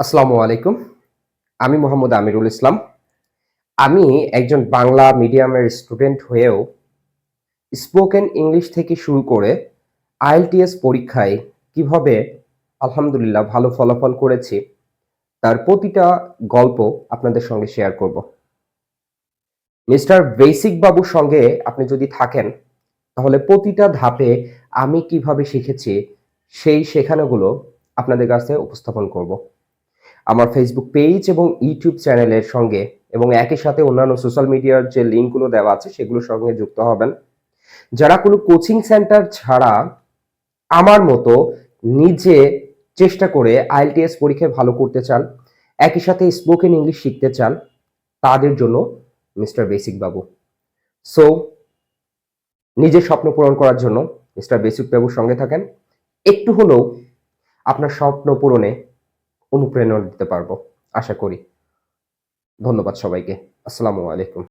আসসালামু আলাইকুম। আমি মোহাম্মদ আমিরুল ইসলাম। আমি একজন বাংলা মিডিয়ামের স্টুডেন্ট হয়েও স্পোকেন ইংলিশ থেকে শুরু করে আইএলটিএস পরীক্ষায় কিভাবে আলহামদুলিল্লাহ ভালো ফলাফল করেছি, তার প্রতিটা গল্প আপনাদের সঙ্গে শেয়ার করব। মিস্টার বেসিক বাবুর সঙ্গে আপনি যদি থাকেন, তাহলে প্রতিটা ধাপে আমি কিভাবে শিখেছি, সেই শেখানোগুলো আপনাদের কাছে উপস্থাপন করব। আমার ফেসবুক পেজ এবং ইউটিউব চ্যানেলের সঙ্গে এবং একই সাথে অন্যান্য সোশ্যাল মিডিয়ার যে লিঙ্কগুলো দেওয়া আছে সেগুলোর সঙ্গে যুক্ত হবেন। যারা কোনো কোচিং সেন্টার ছাড়া আমার মতো নিজে চেষ্টা করে আইএলটিএস পরীক্ষায় ভালো করতে চান, একই সাথে স্পোকেন ইংলিশ শিখতে চান, তাদের জন্য মিস্টার বেসিক বাবু। সো নিজের স্বপ্ন পূরণ করার জন্য মিস্টার বেসিক বাবুর সঙ্গে থাকেন। একটু হলেও আপনার স্বপ্ন পূরণে অনুপ্রেরণা দিতে পারবো আশা করি। ধন্যবাদ সবাইকে। আসসালামু আলাইকুম।